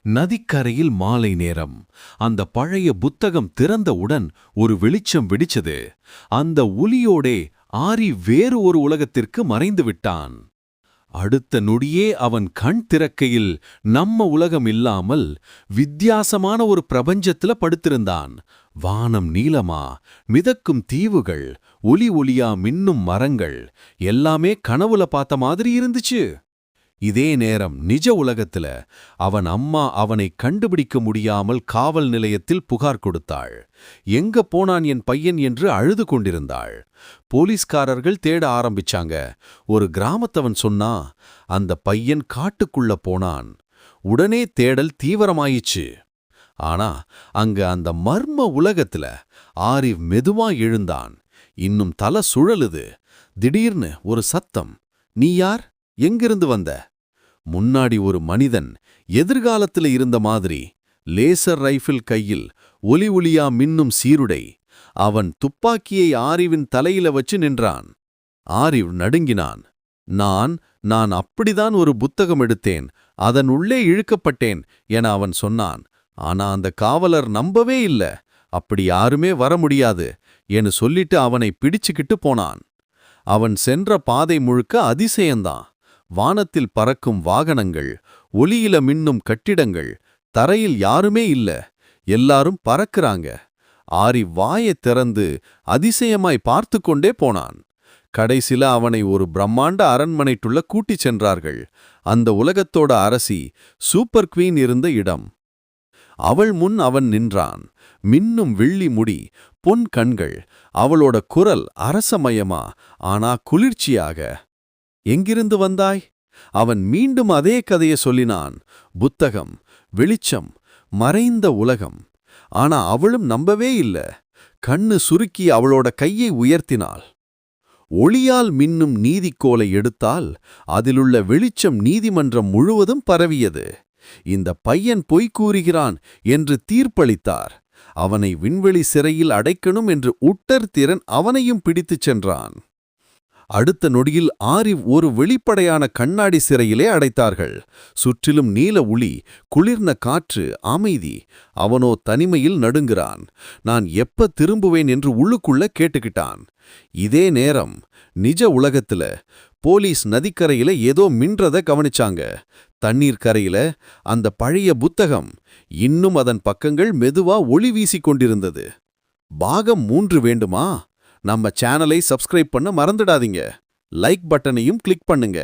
நதிக்கரையில் மாலை நேரம். அந்த பழைய புத்தகம் திறந்தவுடன் ஒரு வெளிச்சம் வெடிச்சது. அந்த ஒலியோடே ஆரி வேறு ஒரு உலகத்திற்கு மறைந்து விட்டான். அடுத்த நொடியே அவன் கண் திறக்கையில் நம்ம உலகம் இல்லாமல் வித்தியாசமான ஒரு பிரபஞ்சத்துல படுத்திருந்தான். வானம் நீலமா, மிதக்கும் தீவுகள், ஒலி ஒலியா மின்னும் மரங்கள், எல்லாமே கனவுல பார்த்த மாதிரி இருந்துச்சு. இதே நேரம் நிஜ உலகத்துல அவன் அம்மா அவனை கண்டுபிடிக்க முடியாமல் காவல் நிலையத்தில் புகார் கொடுத்தாள். எங்க போனான் என் பையன் என்று அழுது கொண்டிருந்தாள். போலீஸ்காரர்கள் தேட ஆரம்பிச்சாங்க. ஒரு கிராமத்தவன் சொன்னா, அந்த பையன் காட்டுக்குள்ள போனான். உடனே தேடல் தீவிரமாயிச்சு. ஆனா அங்க அந்த மர்ம உலகத்துல ஆரிவ் மெதுவா எழுந்தான். இன்னும் தலை சுழலுது. திடீர்னு ஒரு சத்தம். நீ யார்? எங்கிருந்து வந்த? முன்னாடி ஒரு மனிதன், எதிர்காலத்துல இருந்த மாதிரி, லேசர் ரைஃபிள் கையில், ஒலி ஒலியா மின்னும் சீருடை. அவன் துப்பாக்கியை ஆரிவின் தலையில வச்சு நின்றான். ஆரிவ் நடுங்கினான். நான் அப்படிதான் ஒரு புத்தகம் எடுத்தேன், அதன் உள்ளே இழுக்கப்பட்டேன் என அவன் சொன்னான். ஆனா அந்த காவலர் நம்பவே இல்ல. அப்படி யாருமே வர முடியாது என்று சொல்லிட்டு அவனை பிடிச்சுக்கிட்டு போனான். அவன் சென்ற பாதை முழுக்க அதிசயந்தான். வானத்தில் பறக்கும் வாகனங்கள், ஒலியில மின்னும் கட்டிடங்கள், தரையில் யாருமே இல்ல. எல்லாரும் பறக்குறாங்க. ஆரி வாயைத் திறந்து அதிசயமாய் பார்த்து கொண்டே போனான். கடைசில அவனை ஒரு பிரம்மாண்ட அரண்மனைக்குள்ள கூட்டிச் சென்றார்கள். அந்த உலகத்தோட அரசி, சூப்பர் குவீன் இருந்த இடம். அவள் முன் அவன் நின்றான். மின்னும் வெள்ளி முடி, பொன் கண்கள், அவளோட குரல் அரசமயமா, ஆனா குளிர்ச்சியாக. எங்கிருந்து வந்தாய்? அவன் மீண்டும் அதே கதையை சொல்லினான். புத்தகம், வெளிச்சம், மறைந்த உலகம். ஆனா அவளும் நம்பவே இல்ல. கண்ணு சுருக்கி அவளோட கையை உயர்த்தினாள். ஒளியால் மின்னும் நீதிக்கோலை எடுத்தால் அதிலுள்ள வெளிச்சம் நீதிமன்றம் முழுவதும் பரவியது. இந்த பையன் பொய் கூறுகிறான் என்று தீர்ப்பளித்தார். அவனை விண்வெளி சிறையில் அடைக்கணும் என்று உட்டர்திறன் அவனையும் பிடித்துச் சென்றான். அடுத்த நொடியில் ஆரிவ் ஒரு வெளிப்படையான கண்ணாடி சிறையிலே அடைத்தார்கள். சுற்றிலும் நீல ஒளி, குளிர்ந்த காற்று, அமைதி. அவனோ தனிமையில் நடுங்கிறான். நான் எப்ப திரும்புவேன் என்று உள்ளுக்குள்ள கேட்டுக்கிட்டான். இதே நேரம் நிஜ உலகத்துல போலீஸ் நதிக்கரையில ஏதோ மின்றத கவனிச்சாங்க. தண்ணீர் கரையில அந்த பழைய புத்தகம், இன்னும் அதன் பக்கங்கள் மெதுவா ஒளி வீசிக் கொண்டிருந்தது. பாகம் 3 வேண்டுமா? நம்ம சேனலை சப்ஸ்கிரைப் பண்ண மறந்துடாதீங்க. லைக் பட்டனையும் கிளிக் பண்ணுங்க.